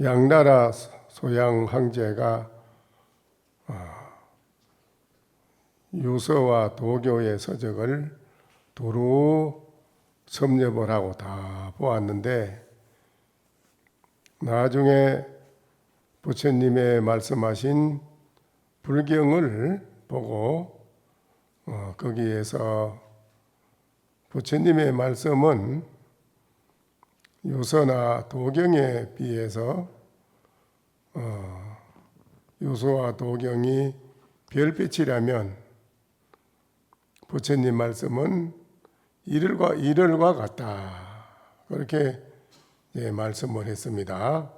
양나라 소양 황제가 유서와 도교의 서적을 두루 섭렵을 하고 다 보았는데, 나중에 부처님의 말씀하신 불경을 보고 거기에서 부처님의 말씀은 유서나 도경에 비해서 유서와 도경이 별빛이라면 부처님 말씀은 이를과 같다, 그렇게 말씀을 했습니다.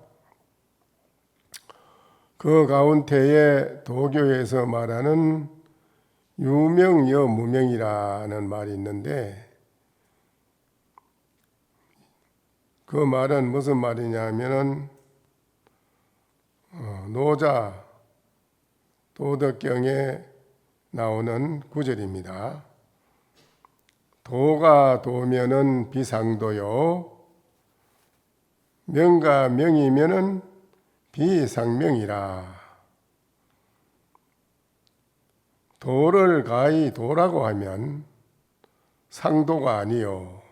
그 가운데에 도교에서 말하는 유명여 무명이라는 말이 있는데, 그 말은 무슨 말이냐 하면은 노자 도덕경에 나오는 구절입니다. 도가 도면은 비상도요, 명가 명이면은 비상명이라. 도를 가히 도라고 하면 상도가 아니요,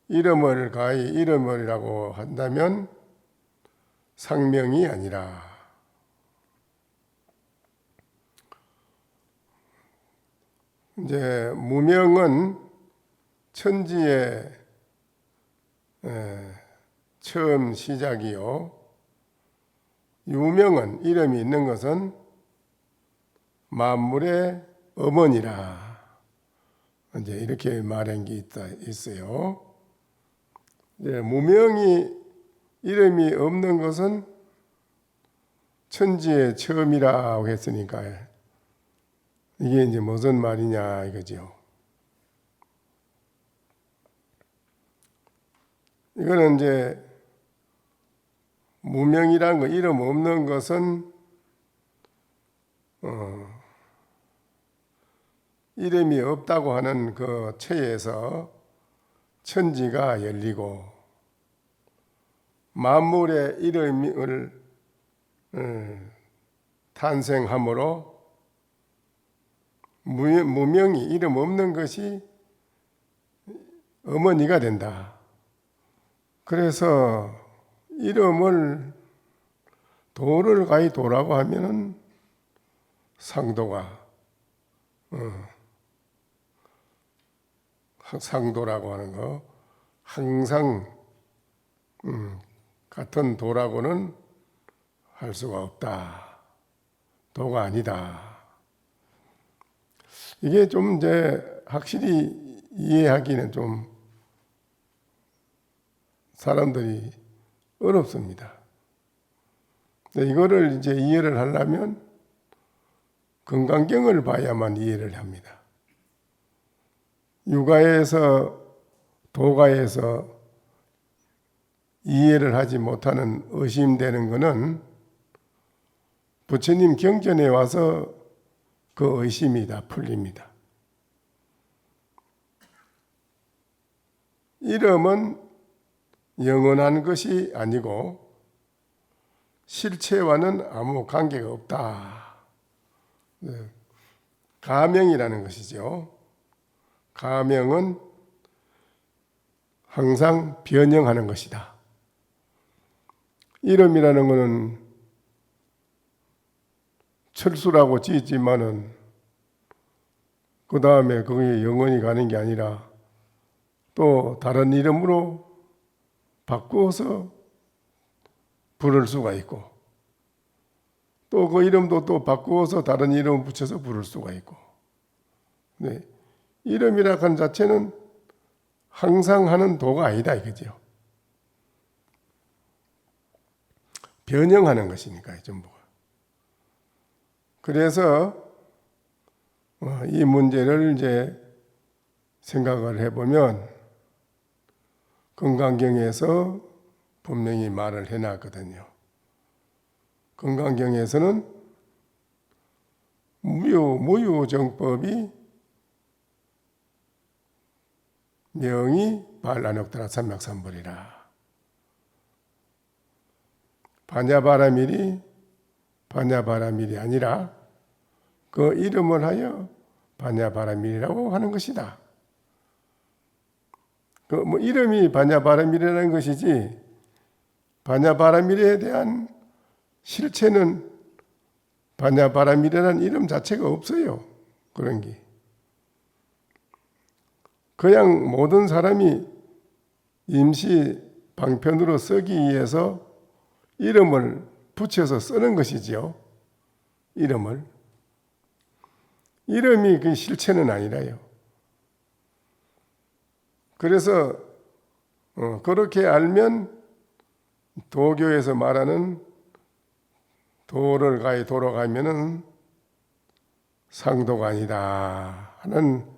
이름을 가히 이름이라고 한다면 상명이 아니라. 이제 무명은 천지의 처음 시작이요, 유명은 이름이 있는 것은 만물의 어머니라. 이제 이렇게 말한 게 있어요. 무명이 이름이 없는 것은 천지의 처음이라고 했으니까 이게 이제 무슨 말이냐 이거죠. 이거는 이제 무명이란 거, 이름 없는 것은 이름이 없다고 하는 그 체에서 천지가 열리고 만물의 이름을 탄생함으로 무명이 이름 없는 것이 어머니가 된다. 그래서 이름을 도를 가히 도라고 하면은 상도가 상도라고 하는 거, 항상 같은 도라고는 할 수가 없다. 도가 아니다. 이게 좀 이제 확실히 이해하기는 좀 사람들이 어렵습니다. 이거를 이제 이해를 하려면 금강경을 봐야만 이해를 합니다. 육아에서 도가에서 이해를 하지 못하는 의심되는 것은 부처님 경전에 와서 그 의심이 다 풀립니다. 이름은 영원한 것이 아니고 실체와는 아무 관계가 없다. 가명이라는 것이죠. 가명은 항상 변형하는 것이다. 이름이라는 것은 철수라고 지었지만은 그 다음에 그게 영원히 가는 게 아니라 또 다른 이름으로 바꾸어서 부를 수가 있고, 또 그 이름도 또 바꾸어서 다른 이름 붙여서 부를 수가 있고. 네. 이름이라 하는 자체는 항상 하는 도가 아니다 이거죠. 변형하는 것이니까요, 전부가. 그래서 이 문제를 이제 생각을 해보면 금강경에서 분명히 말을 해놨거든요. 금강경에서는 무유정법이 명이 발안옥다라 삼맥삼벌이라. 바냐바라밀이 바냐바라밀이 아니라 그 이름을 하여 바냐바라밀이라고 하는 것이다. 그 이름이 바냐바라밀이라는 것이지 바냐바라밀에 대한 실체는 바냐바라밀이라는 이름 자체가 없어요. 그런 게. 그냥 모든 사람이 임시 방편으로 쓰기 위해서 이름을 붙여서 쓰는 것이지요. 이름이 그 실체는 아니라요. 그래서 그렇게 알면 도교에서 말하는 도를 가히 돌아가면은 상도가 아니다 하는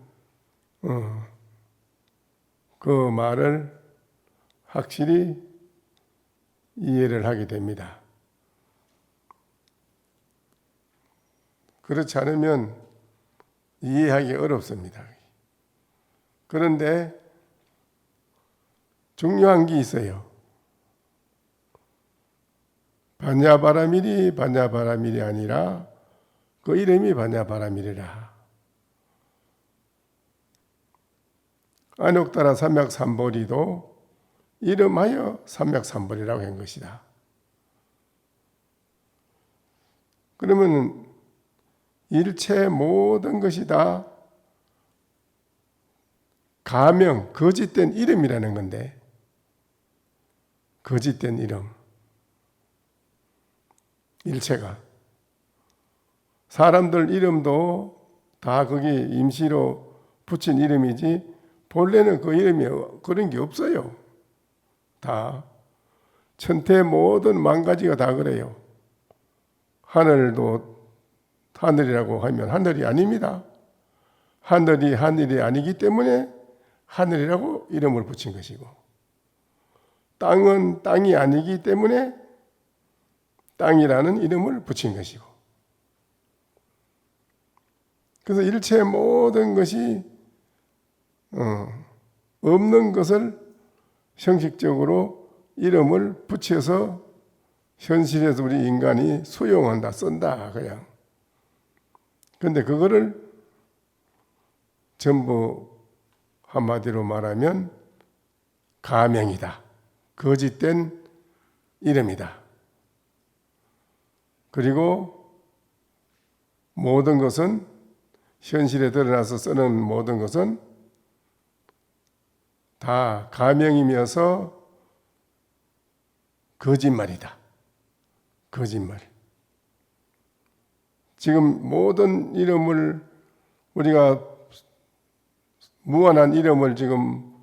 그 말을 확실히 이해를 하게 됩니다. 그렇지 않으면 이해하기 어렵습니다. 그런데 중요한 게 있어요. 바냐바라밀이 바냐바라밀이 아니라 그 이름이 바냐바라밀이라. 안옥다라 삼약삼보리도 이름하여 삼약삼보리라고 한 것이다. 그러면 일체 모든 것이 다 가명, 거짓된 이름이라는 건데, 거짓된 이름. 일체가. 사람들 이름도 다 거기 임시로 붙인 이름이지, 본래는 그 이름이 그런 게 없어요. 다. 천태 모든 만가지가 다 그래요. 하늘도 하늘이라고 하면 하늘이 아닙니다. 하늘이 아니기 때문에 하늘이라고 이름을 붙인 것이고, 땅은 땅이 아니기 때문에 땅이라는 이름을 붙인 것이고, 그래서 일체 모든 것이 없는 것을 형식적으로 이름을 붙여서 현실에서 우리 인간이 수용한다, 쓴다 그냥. 그런데 그거를 전부 한마디로 말하면 가명이다. 거짓된 이름이다. 그리고 모든 것은 현실에 드러나서 쓰는 모든 것은 다 가명이면서 거짓말이다. 거짓말. 지금 모든 이름을 우리가 무한한 이름을 지금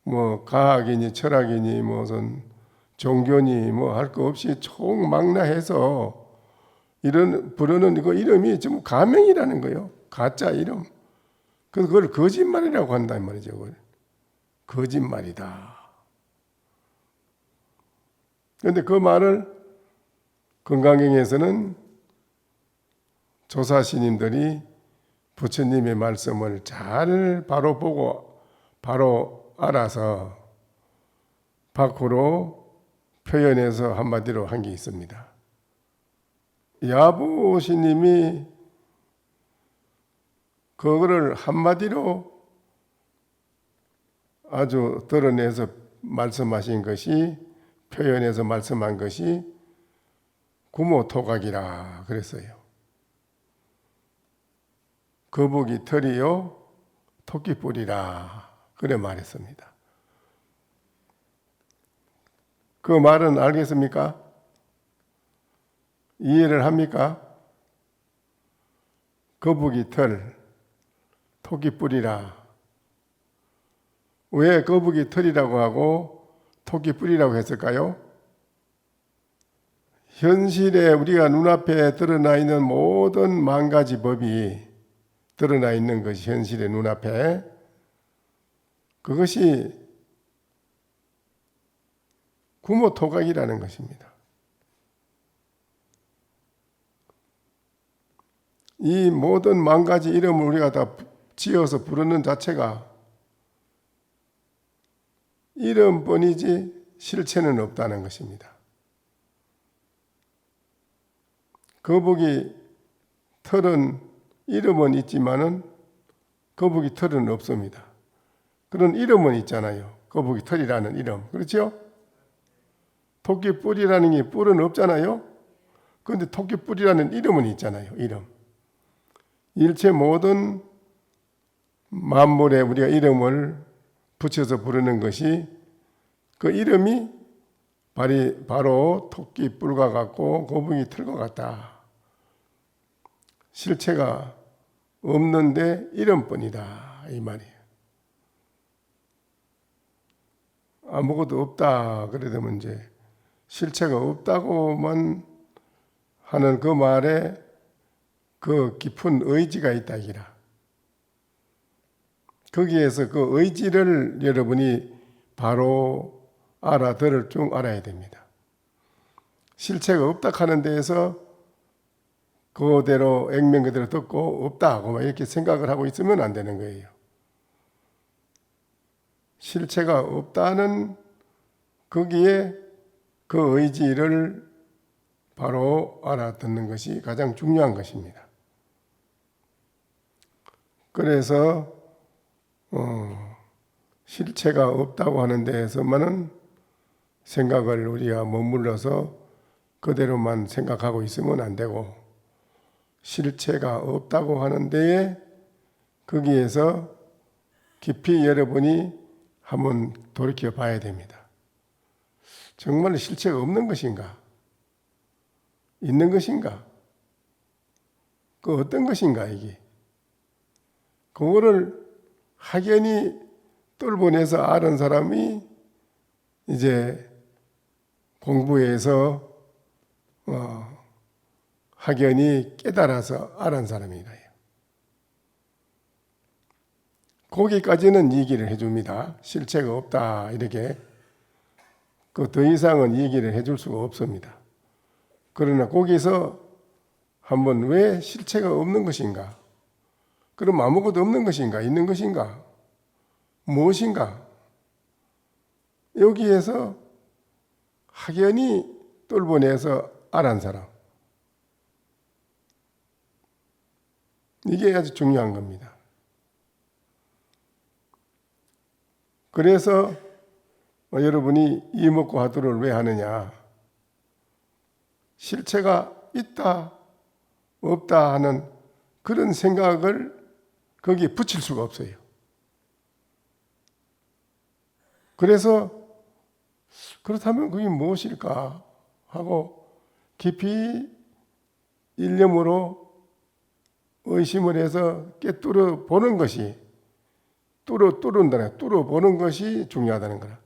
뭐 과학이니 철학이니 무슨 종교니 뭐 할 거 없이 총망라해서 이런 부르는 그 이름이 지금 가명이라는 거예요. 가짜 이름. 그래서 그걸 거짓말이라고 한단 말이죠. 그걸. 거짓말이다. 그런데 그 말을 건강경에서는 조사스님들이 부처님의 말씀을 잘 바로 보고 바로 알아서 밖으로 표현해서 한마디로 한 게 있습니다. 야부스님이 그거를 한마디로 아주 드러내서 말씀하신 것이, 표현해서 말씀한 것이 구모토각이라 그랬어요. 거북이 털이요 토끼뿔이라 그래 말했습니다. 그 말은 알겠습니까? 이해를 합니까? 거북이 털, 토끼뿔이라. 왜 거북이 털이라고 하고 토끼뿔이라고 했을까요? 현실에 우리가 눈앞에 드러나 있는 모든 만 가지 법이 드러나 있는 것이 현실의 눈앞에, 그것이 구모토각이라는 것입니다. 이 모든 만 가지 이름을 우리가 다 지어서 부르는 자체가 이름뿐이지 실체는 없다는 것입니다. 거북이 털은 이름은 있지만은 거북이 털은 없습니다. 그런 이름은 있잖아요. 거북이 털이라는 이름. 그렇죠? 토끼 뿔이라는 게 뿔은 없잖아요. 그런데 토끼 뿔이라는 이름은 있잖아요. 이름. 일체 모든 만물에 우리가 이름을 붙여서 부르는 것이 그 이름이 바로 토끼 뿔과 같고 거북이 털과 같다. 실체가 없는데 이름뿐이다. 이 말이에요. 아무것도 없다. 그래도 문제. 실체가 없다고만 하는 그 말에 그 깊은 의지가 있다. 이기라. 거기에서 그 의지를 여러분이 바로 알아들을 줄 알아야 됩니다. 실체가 없다 하는 데에서 그대로 액면 그대로 듣고 없다 하고 이렇게 생각을 하고 있으면 안 되는 거예요. 실체가 없다는 거기에 그 의지를 바로 알아듣는 것이 가장 중요한 것입니다. 그래서 실체가 없다고 하는 데에서만은 생각을 우리가 머물러서 그대로만 생각하고 있으면 안 되고, 실체가 없다고 하는 데에 거기에서 깊이 여러분이 한번 돌이켜 봐야 됩니다. 정말 실체가 없는 것인가? 있는 것인가? 그 어떤 것인가 이게? 그거를 확연히 뚫어내서 아는 사람이 이제 공부해서 확연히 깨달아서 아는 사람이다. 거기까지는 얘기를 해줍니다. 실체가 없다 이렇게. 그 더 이상은 얘기를 해줄 수가 없습니다. 그러나 거기서 한번 왜 실체가 없는 것인가? 그럼 아무것도 없는 것인가? 있는 것인가? 무엇인가? 여기에서 확연히 뚫어내서 알은 사람. 이게 아주 중요한 겁니다. 그래서 여러분이 이목구 화두를 왜 하느냐? 실체가 있다, 없다 하는 그런 생각을 거기에 붙일 수가 없어요. 그래서 그렇다면 그게 무엇일까 하고 깊이 일념으로 의심을 해서 깨뚫어 보는 것이 뚫어보는 것이 중요하다는 거라.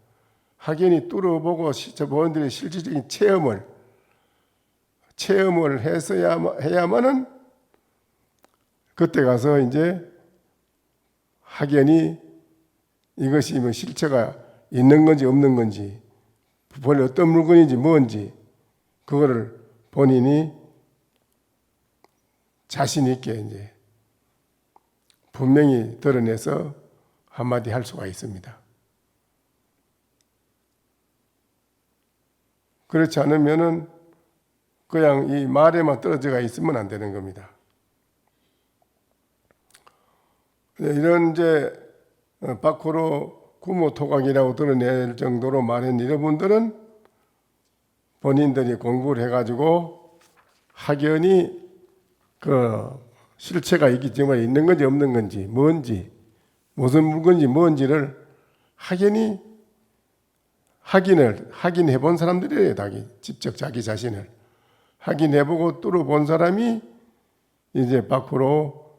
확연히 뚫어보고 본인들의 실질적인 체험을 해야만은 그때 가서 이제 확연히 이것이 뭐 실체가 있는 건지 없는 건지, 본래 어떤 물건인지 뭔지, 그거를 본인이 자신 있게 이제 분명히 드러내서 한마디 할 수가 있습니다. 그렇지 않으면은 그냥 이 말에만 떨어져가 있으면 안 되는 겁니다. 이런 이제 밖으로 구모토각이라고 드러낼 정도로 말한 여러분들은 본인들이 공부를 해가지고 확연히 그 실체가 있기 때문에 있는 건지 없는 건지 뭔지 무슨 물건인지 뭔지를 확연히 확인해 본 사람들이에요. 직접 자기 자신을 확인해보고 뚫어본 사람이 이제 밖으로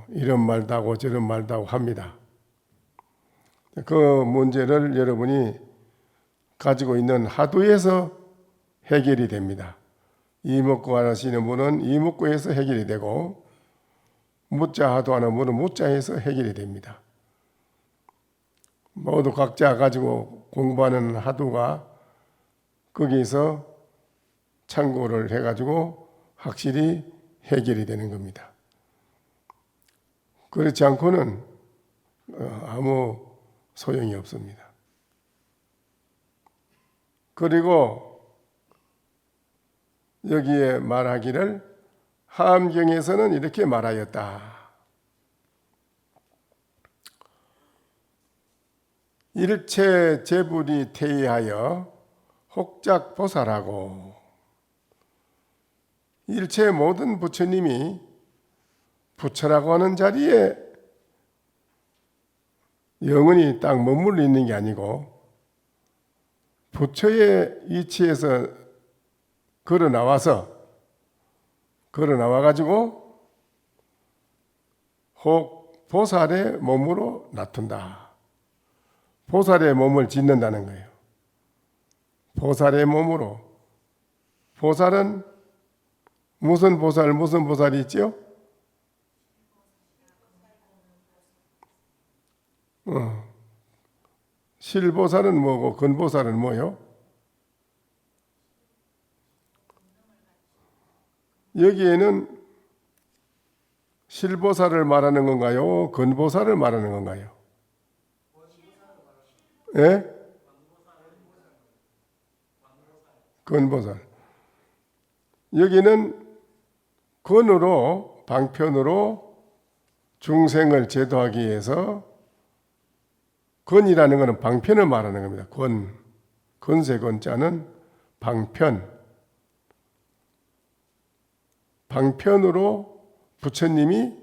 이런 말도 하고 저런 말도 하고 합니다. 그 문제를 여러분이 가지고 있는 하도에서 해결이 됩니다. 이목구 하시는 분은 이목구에서 해결이 되고, 무자 하도 하는 분은 무자에서 해결이 됩니다. 모두 각자 가지고 공부하는 하도가 거기서 참고를 해가지고 확실히 해결이 되는 겁니다. 그렇지 않고는 아무 소용이 없습니다. 그리고 여기에 말하기를 하암경에서는 이렇게 말하였다. 일체 제불이 태이하여 혹작보살하고, 일체 모든 부처님이 부처라고 하는 자리에 영원히 딱 머물러 있는 게 아니고 부처의 이치에서 걸어 나와가지고 혹 보살의 몸으로 나툰다. 보살의 몸을 짓는다는 거예요. 보살의 몸으로. 보살은 무슨 보살이 있죠? 실보살은 뭐고 근보살은 뭐요? 여기에는 실보살을 말하는 건가요? 근보살을 말하는 건가요? 예? 근보살. 여기는 근으로, 방편으로 중생을 제도하기 위해서, 근이라는 것은 방편을 말하는 겁니다. 근세 근자는 방편. 방편으로 부처님이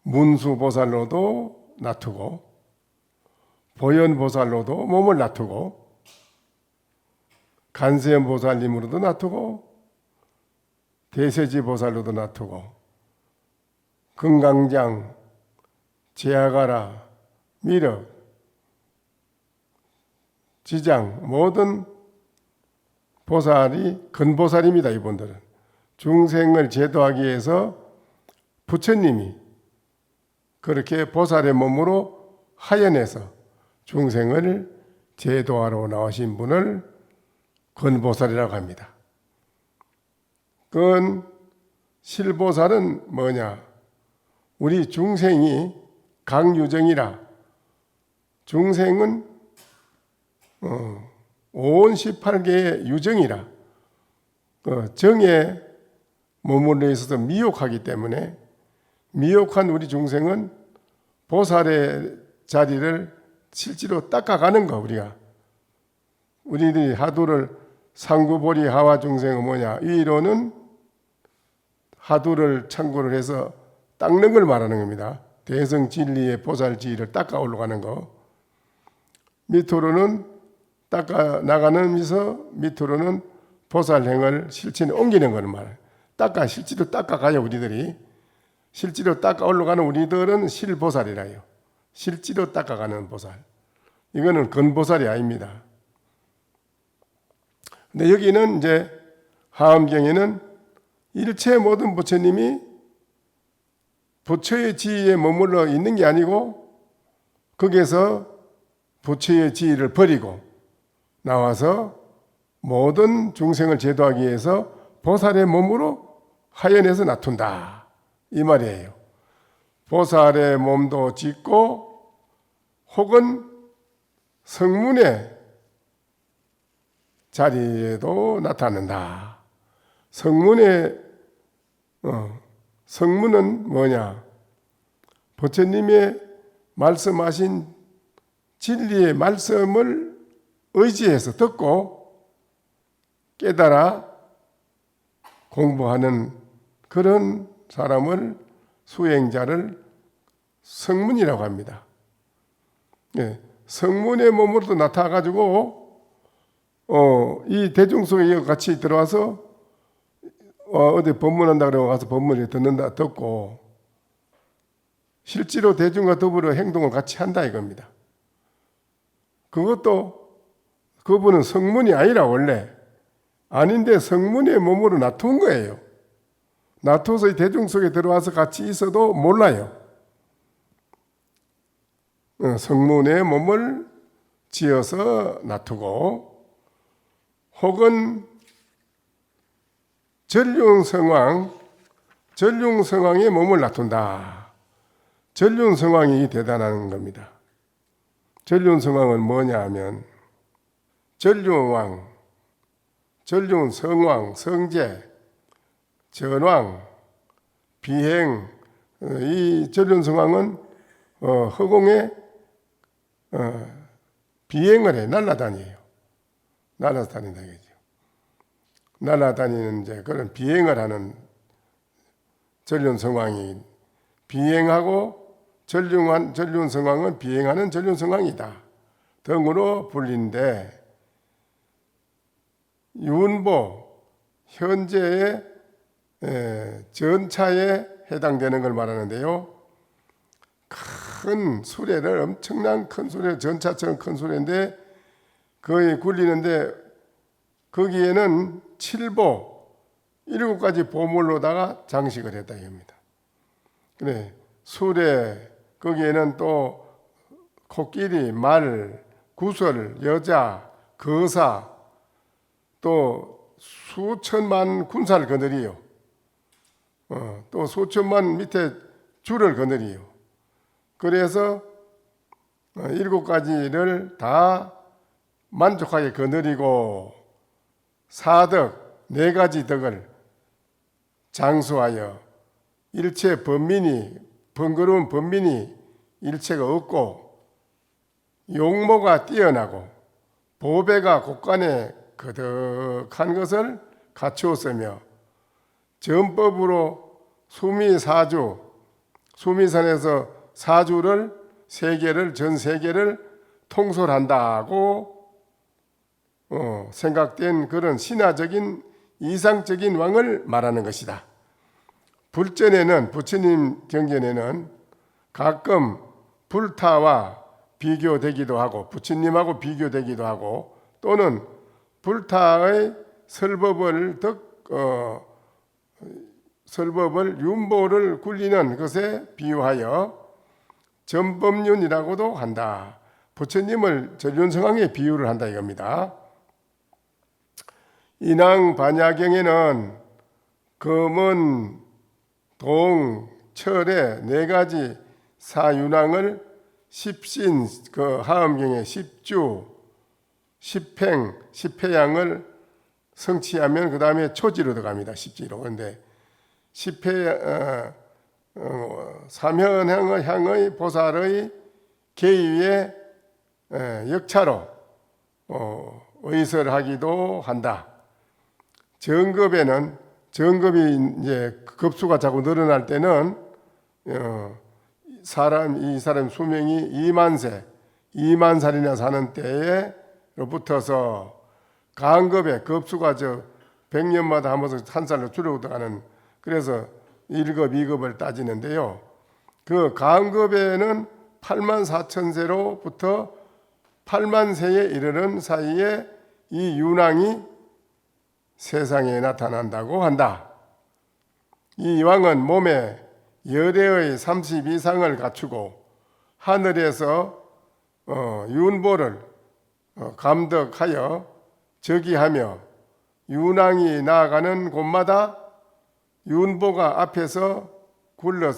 문수보살로도 나투고 보현보살로도 몸을 나투고 간세음보살님으로도 나투고 대세지보살로도 나투고 금강장, 제아가라, 미륵, 지장 모든 보살이 근보살입니다. 이분들은 중생을 제도하기 위해서 부처님이 그렇게 보살의 몸으로 하연해서 중생을 제도하러 나오신 분을 근보살이라고 합니다. 실보살은 뭐냐? 우리 중생이 강유정이라, 중생은 온 18개의 유정이라 정에 머물러 있어서 미혹하기 때문에 미혹한 우리 중생은 보살의 자리를 실제로 닦아가는 거. 우리들이 하두를 상구보리 하와 중생은 뭐냐? 위로는 하두를 참고를 해서 닦는 걸 말하는 겁니다. 대성 진리의 보살 지위를 닦아 올라가는 거. 밑으로는 닦아 나가면서 밑으로는 보살행을 실천에 옮기는 거는 말이에요. 실제로 닦아가요. 우리들이 실제로 닦아 올라가는 우리들은 실보살이라요. 실제로 닦아가는 보살. 이거는 근보살이 아닙니다. 근데 여기는 이제 하암경에는 일체 모든 부처님이 부처의 지위에 머물러 있는 게 아니고 거기에서 부처의 지위를 버리고 나와서 모든 중생을 제도하기 위해서 보살의 몸으로 하연해서 나툰다. 이 말이에요. 보살의 몸도 짓고 혹은 성문의 자리에도 나타난다. 성문은 뭐냐? 부처님의 말씀하신 진리의 말씀을 의지해서 듣고 깨달아 공부하는 그런 사람을, 수행자를 성문이라고 합니다. 예, 성문의 몸으로도 나타나가지고 이 대중 속에 같이 들어와서 어디 법문한다 그러고 가서 법문을 듣고 실제로 대중과 더불어 행동을 같이 한다 이겁니다. 그것도 그분은 성문이 아니라 원래 아닌데 성문의 몸으로 놔둔 거예요. 놔둬서 대중 속에 들어와서 같이 있어도 몰라요. 성문의 몸을 지어서 놔두고 혹은 전륜성왕의 몸을 놔둔다. 전륜성왕이 대단한 겁니다. 전륜성왕은 뭐냐 하면 전륜왕, 전륜, 성왕, 성제, 전왕, 비행. 이 전륜 성왕은 허공에 비행을 해. 날아다녀요. 날아다닌다 이거죠. 날아다니는 이제 그런 비행을 하는 전륜 성왕이 비행하고 전륜 성왕은 비행하는 전륜 성왕이다 등으로 불리는데, 윤보 현재의 전차에 해당되는 걸 말하는데요. 큰 수레를, 엄청난 큰 수레, 전차처럼 큰 수레인데 거의 굴리는데 거기에는 7보 7가지 보물로다가 장식을 했다 이겁니다. 그래, 수레, 거기에는 또 코끼리, 말, 구설, 여자, 거사, 또 수천만 군사를 거느리요. 또 수천만 밑에 줄을 거느리요. 그래서 7가지를 다 만족하게 거느리고 사덕 4가지 덕을 장수하여 일체 번거로운 번민이 일체가 없고, 용모가 뛰어나고 보배가 곳간에 거덕한 것을 갖추었으며, 전법으로 수미사주, 수미산에서 사주를 전 세계를 통솔한다고 생각된 그런 신화적인 이상적인 왕을 말하는 것이다. 불전에는, 부처님 경전에는 가끔 불타와 비교되기도 하고, 부처님하고 비교되기도 하고, 또는 불타의 설법을 윤보를 굴리는 것에 비유하여 전법륜이라고도 한다. 부처님을 전륜성왕에 비유를 한다 이겁니다. 인왕 반야경에는 금은, 동, 철의 4가지 사윤왕을 십신, 그 하엄경에 십주, 십행, 십회양을 성취하면 그 다음에 초지로 들어갑니다. 십지로. 그런데 삼현향의 보살의 계위에 역차로 의설하기도 한다. 정급에는, 정급이 이제 급수가 자꾸 늘어날 때는 이 사람 수명이 2만 2만 살이나 사는 때에로부터서 간급의 급수가 100년마다 한 번씩 한 살로 줄어가는, 그래서 1급, 2급을 따지는데요. 그 간급에는 84,000세로부터 8만 세에 이르는 사이에 이 윤왕이 세상에 나타난다고 한다. 이 왕은 몸에 열애의 30 이상을 갖추고 하늘에서 윤보를 감덕하여 즉위하며, 윤왕이 나아가는 곳마다 윤보가 앞에서 굴러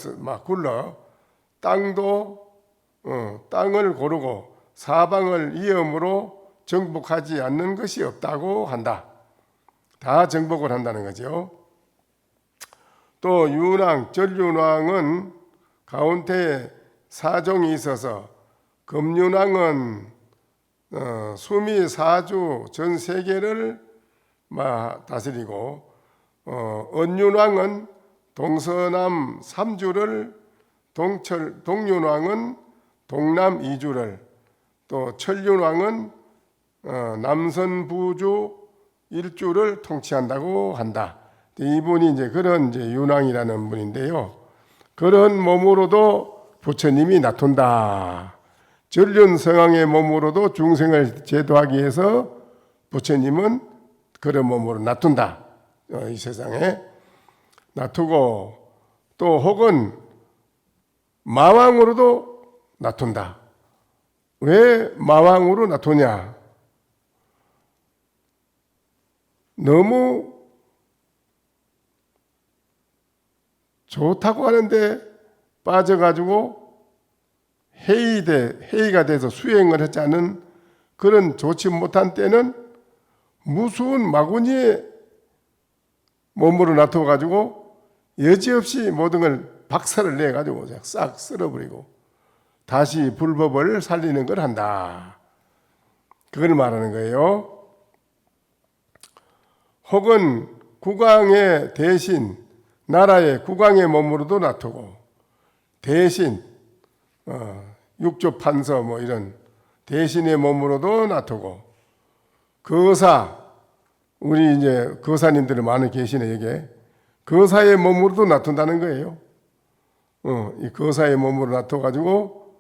땅을 고르고 사방을 이음으로 정복하지 않는 것이 없다고 한다. 다 정복을 한다는 거죠. 또 윤왕, 전륜왕은 가운데에 사종이 있어서, 금윤왕은 수미사주 전 세계를 다스리고, 은윤왕은 동서남 3주를, 동윤왕은 동남 2주를, 또 철륜왕은 남선부주 1주를 통치한다고 한다. 이분이 이제 그런 윤왕이라는 분인데요. 그런 몸으로도 부처님이 나톤다. 전륜성왕의 몸으로도 중생을 제도하기 위해서 부처님은 그런 몸으로 나툰다. 이 세상에 나투고, 또 혹은 마왕으로도 나툰다. 왜 마왕으로 나토냐? 너무 좋다고 하는데 빠져가지고 회의가 돼서 수행을 하지 않은, 그런 좋지 못한 때는 무수한 마구니의 몸으로 나타가지고 여지없이 모든 걸 박살을 내가지고 싹 쓸어버리고 다시 불법을 살리는 걸 한다. 그걸 말하는 거예요. 혹은 국왕의 대신 나라의 국왕의 몸으로도 나타고 대신 육조 판서 뭐 이런 대신의 몸으로도 나타고 거사 우리 이제 거사님들이 많이 계시네 여기에 거사의 몸으로도 나타난다는 거예요. 이 거사의 몸으로 나타가지고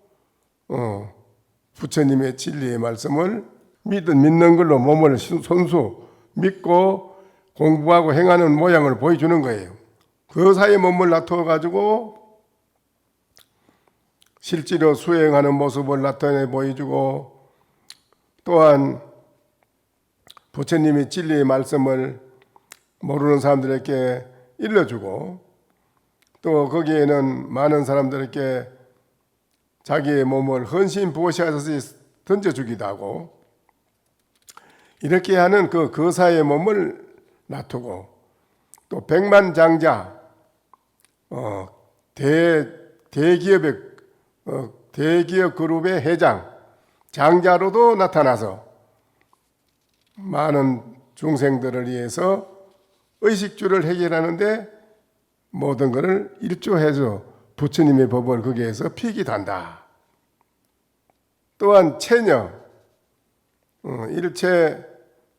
부처님의 진리의 말씀을 믿는 걸로 몸을 손수 믿고 공부하고 행하는 모양을 보여주는 거예요. 거사의 몸을 나타가지고 실제로 수행하는 모습을 나타내 보여주고 또한 부처님의 진리의 말씀을 모르는 사람들에게 일러주고 또 거기에는 많은 사람들에게 자기의 몸을 헌신 보시하듯이 던져주기도 하고 이렇게 하는 그 거사의 몸을 놔두고 또 백만장자 대기업 그룹의 회장 장자로도 나타나서 많은 중생들을 위해서 의식주를 해결하는데 모든 것을 일조해서 부처님의 법을 거기에서 피기도 한다. 또한 체녀 일체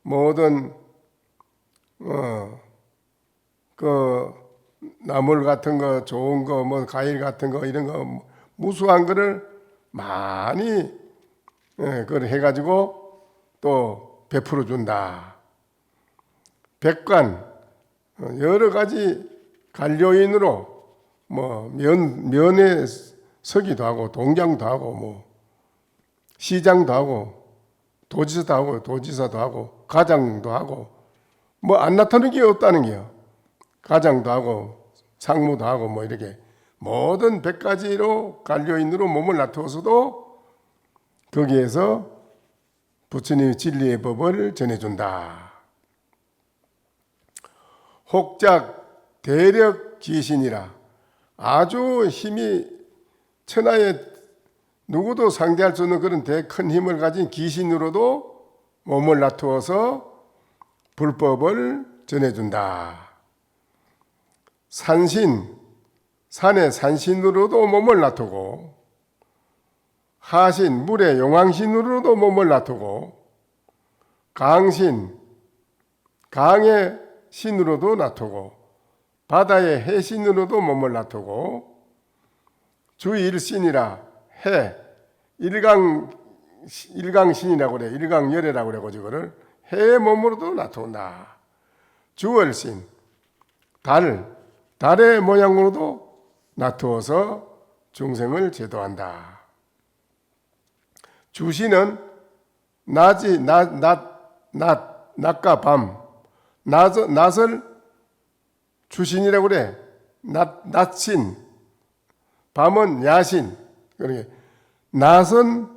모든 그 나물 같은 거 좋은 거 뭐 과일 같은 거 이런 거 무수한 거를 많이 그걸 해가지고 또 베풀어 준다. 백관 여러 가지 관료인으로 뭐 면에 서기도 하고 동장도 하고 뭐 시장도 하고 도지사도 하고 가장도 하고 뭐 안 나타나는 게 없다는 게요. 가장도 하고 상무도 하고 뭐 이렇게 모든 100가지로 관료인으로 몸을 나타서도 거기에서 부처님의 진리의 법을 전해준다. 혹작 대력 귀신이라 아주 힘이 천하에 누구도 상대할 수 없는 그런 큰 힘을 가진 귀신으로도 몸을 나타서 불법을 전해준다. 산의 산신으로도 몸을 나타고 하신 물의 용왕신으로도 몸을 나타고 강의 신으로도 나타고 바다의 해신으로도 몸을 나타고 주일신이라 해 일강신이라고 그래. 일강열애라고 그래. 그거를 해의 몸으로도 나타온다. 주월신 달의 모양으로도 나타어서 중생을 제도한다. 주신은 낮과 밤 낮을 주신이라고 그래. 낮신 밤은 야신. 그러니까 낮은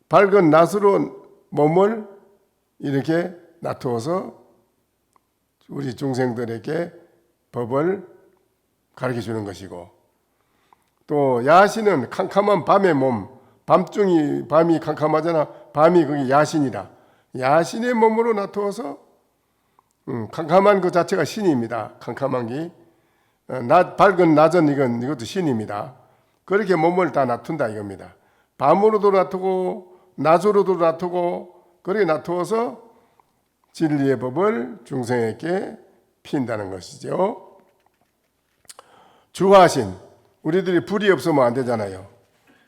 밝은 낮으로 몸을 이렇게 나타어서 우리 중생들에게 법을 가르쳐 주는 것이고 또 야신은 캄캄한 밤의 몸 밤이 캄캄하잖아. 밤이 그게 야신이라 야신의 몸으로 나타어서 캄캄한 그 자체가 신입니다. 캄캄한 게 밝은 낮은 이것도 신입니다. 그렇게 몸을 다 나툰다 이겁니다. 밤으로도 나타고 낮으로도 나타고 그렇게 나타어서 진리의 법을 중생에게 핀다는 것이죠. 주화신 우리들이 불이 없으면 안 되잖아요.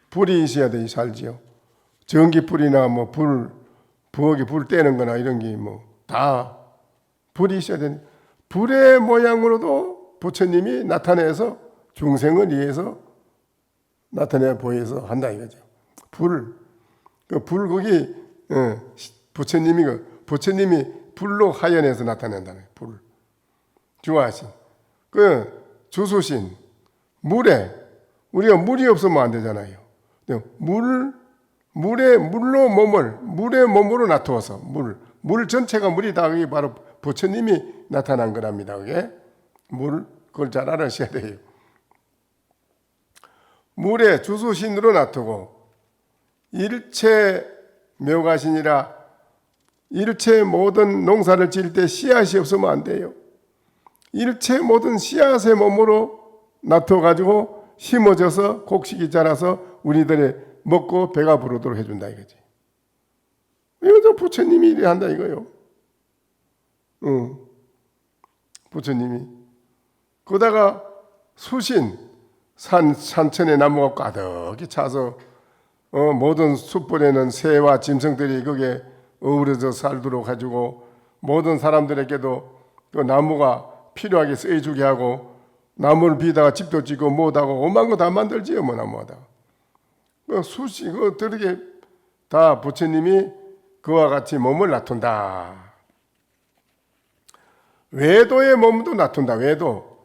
불이 있어야 돼 살지요. 전기불이나 뭐 부엌에 불 떼는 거나 이런 게 뭐 다 불이 있어야 되는 불의 모양으로도 부처님이 나타내서 중생을 위해서 나타내 보여서 한다 이거죠. 불 거기 부처님이 불로 하연해서 나타낸다는 불. 주화신. 주수신. 우리가 물이 없으면 안 되잖아요. 물의 몸으로 나타어서 물 전체가 물이다. 그게 바로 부처님이 나타난 거랍니다. 그게 물, 그걸 잘 알아셔야 돼요. 물의 주수신으로 나타고 일체 묘가신이라 일체 모든 농사를 지을 때 씨앗이 없으면 안 돼요. 일체 모든 씨앗의 몸으로 나타가지고 심어져서 곡식이 자라서 우리들의 먹고 배가 부르도록 해준다 이거지. 이것도 부처님이 이래 한다 이거요. 부처님이. 그러다가 수신, 산천에 나무가 가득히 차서 모든 숯불에는 새와 짐승들이 거기에 어우러져 살도록 가지고 모든 사람들에게도 그 나무가 필요하게 쓰여주게 하고 나무를 비다가 집도 짓고 뭐하고 오만 거 다 만들지요. 뭐 나무하다가 그 수시 그렇게 다 부처님이 그와 같이 몸을 나툰다. 외도의 몸도 나툰다. 외도.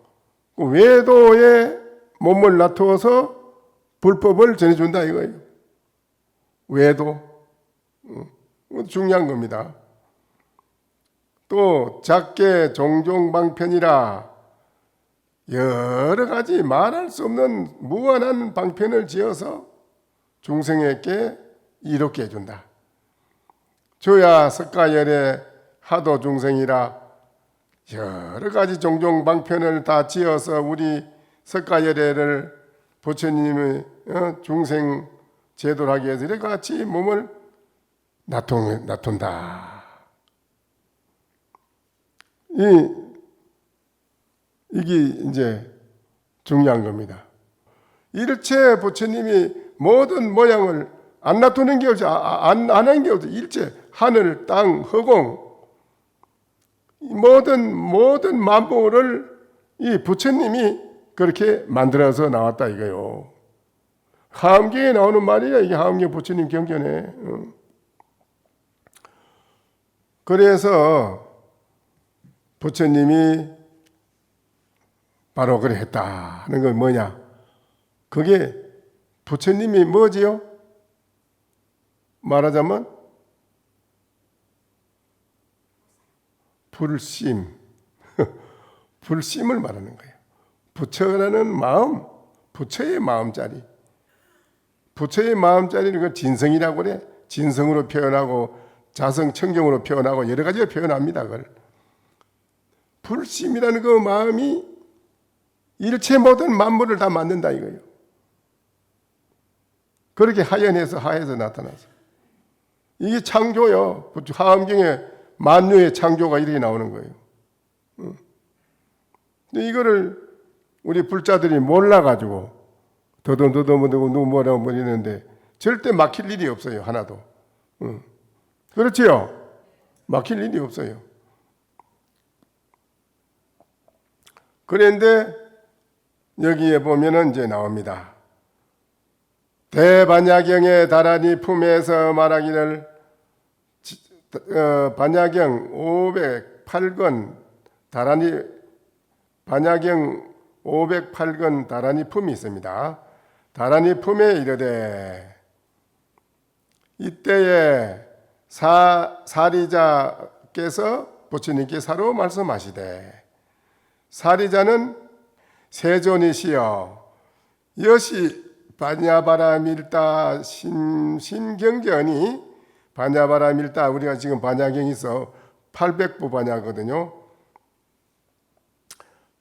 그 외도의 몸을 나투어서 불법을 전해준다 이거예요. 외도. 중요한 겁니다. 또 작게 종종방편이라 여러 가지 말할 수 없는 무한한 방편을 지어서 중생에게 이롭게 해준다. 조야 석가열의 하도 중생이라 여러 가지 종종 방편을 다 지어서 우리 석가열애를 부처님의 중생 제도를 하기 위해서 이렇게 같이 몸을 나툰다. 이게 이제 중요한 겁니다. 일체 부처님이 모든 모양을 안 놔두는 게 없지, 안 하는 게 없지. 일체 하늘, 땅, 허공 모든 만물을 이 부처님이 그렇게 만들어서 나왔다 이거요. 하엄경에 나오는 말이야. 이게 하엄경 부처님 경전에. 그래서 부처님이 바로 그래 했다 하는 건 뭐냐? 그게 부처님이 뭐지요? 말하자면 불심, 불심을 말하는 거예요. 부처라는 마음, 부처의 마음자리. 부처의 마음자리는 그 진성이라고 그래. 진성으로 표현하고 자성 청정으로 표현하고 여러 가지로 표현합니다. 그걸. 불심이라는 그 마음이 일체 모든 만물을 다 만든다 이거예요. 그렇게 하연해서 하에서 나타나서. 이게 창조요. 하엄경에 만유의 창조가 이렇게 나오는 거예요. 근데 이거를 우리 불자들이 몰라가지고 더듬더듬 누구 뭐라고 버리는데 절대 막힐 일이 없어요. 하나도. 그렇지요? 막힐 일이 없어요. 그런데 여기에 보면은 이제 나옵니다. 대반야경의 다라니 품에서 말하기를 반야경 508권 다라니 반야경 508권 다라니 품이 있습니다. 다라니 품에 이르되 이때에 사리자께서 부처님께 사로 말씀하시되 사리자는 세존이시여 여시 반야바라밀다 신경전이 반야바라밀다 우리가 지금 반야경이 있어 800부 반야거든요.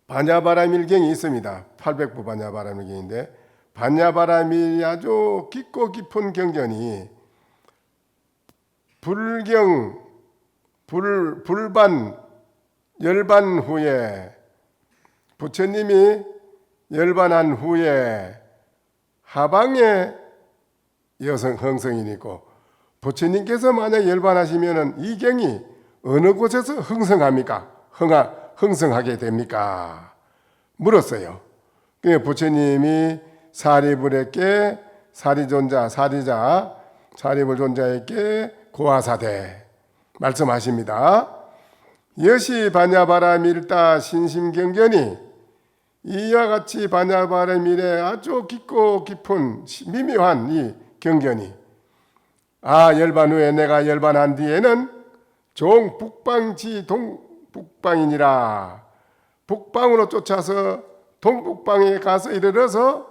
반야바라밀경이 있습니다. 800부 반야바라밀경인데 반야바라밀이 아주 깊고 깊은 경전이 불반 열반 후에 부처님이 열반한 후에 하방에 여성 흥성이 있고 부처님께서 만약 열반하시면은 이 경이 어느 곳에서 흥성합니까? 흥성하게 됩니까? 물었어요. 그래서 부처님이 사리불에게 사리자 사리불 존자에게 고아사대 말씀하십니다. 여시 반야바라밀다 신심경전이 이와 같이 반야바라밀의 아주 깊고 깊은 미묘한 이 경전이 열반 후에 내가 열반한 뒤에는 종 북방지 동북방이니라. 북방으로 쫓아서 동북방에 가서 이르러서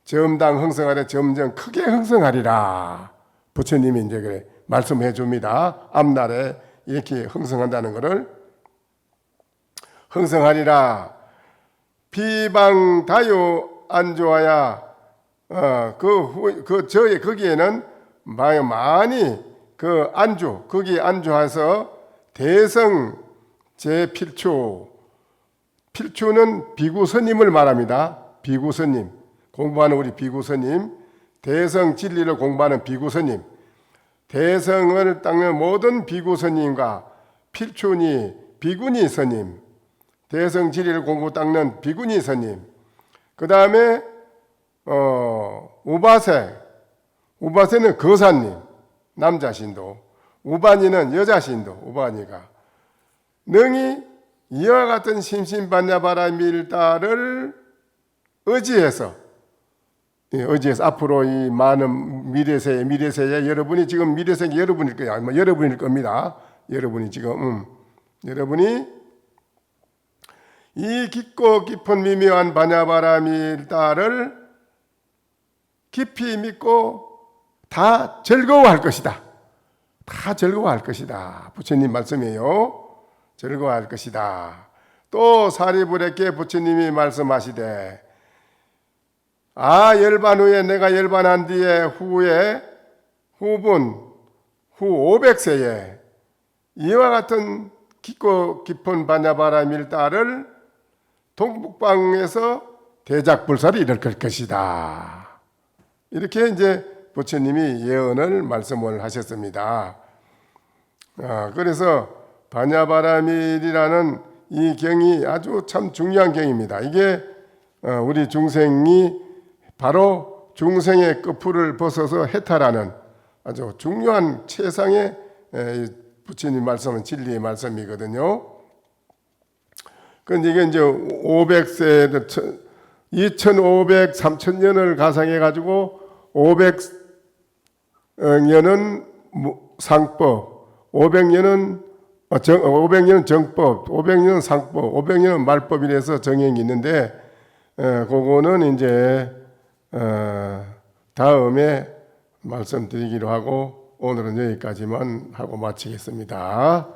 점당 흥성하되 점점 크게 흥성하리라. 부처님이 이제 그래 말씀해 줍니다. 앞날에 이렇게 흥성한다는 것을. 흥성하리라. 비방다요 안조하야. 거기에는 많이 그 안주, 거기에 안주해서 대성 제필추. 필추는 비구스님을 말합니다. 비구스님. 공부하는 우리 비구스님. 대성 진리를 공부하는 비구스님. 대성을 닦는 모든 비구스님과 필추니 비구니 스님. 대성 진리를 공부 닦는 비구니 스님. 그 다음에 우바세는 거사님. 남자 신도. 우바니는 여자 신도. 우바니가. 능히 이와 같은 심신반야바라밀다를 의지해서 앞으로 이 많은 미래세에 여러분이 지금 미래세계 여러분일 거야. 아마 여러분일 겁니다. 여러분이 지금 여러분이 이 깊고 깊은 미묘한 반야바라밀다를 깊이 믿고 다 즐거워할 것이다. 다 즐거워할 것이다. 부처님 말씀이에요. 즐거워할 것이다. 또 사리부례께 부처님이 말씀하시되 열반 후에 내가 열반한 뒤에 후 500세에 이와 같은 깊고 깊은 반야바라밀다를 동북방에서 대작불사를 일으킬 것이다. 이렇게 이제 부처님이 예언을 말씀을 하셨습니다. 그래서 반야바라밀이라는 이 경이 아주 참 중요한 경입니다. 이게 우리 중생이 바로 중생의 끝풀을 벗어서 해탈하는 아주 중요한 최상의 부처님 말씀은 진리의 말씀이거든요. 그런데 이게 이제 500세, 2500, 3000년을 가상해 가지고 500년은 상법, 500년은 정법, 500년은 상법, 500년은 말법 이래서 정형이 있는데 그거는 이제 다음에 말씀드리기로 하고 오늘은 여기까지만 하고 마치겠습니다.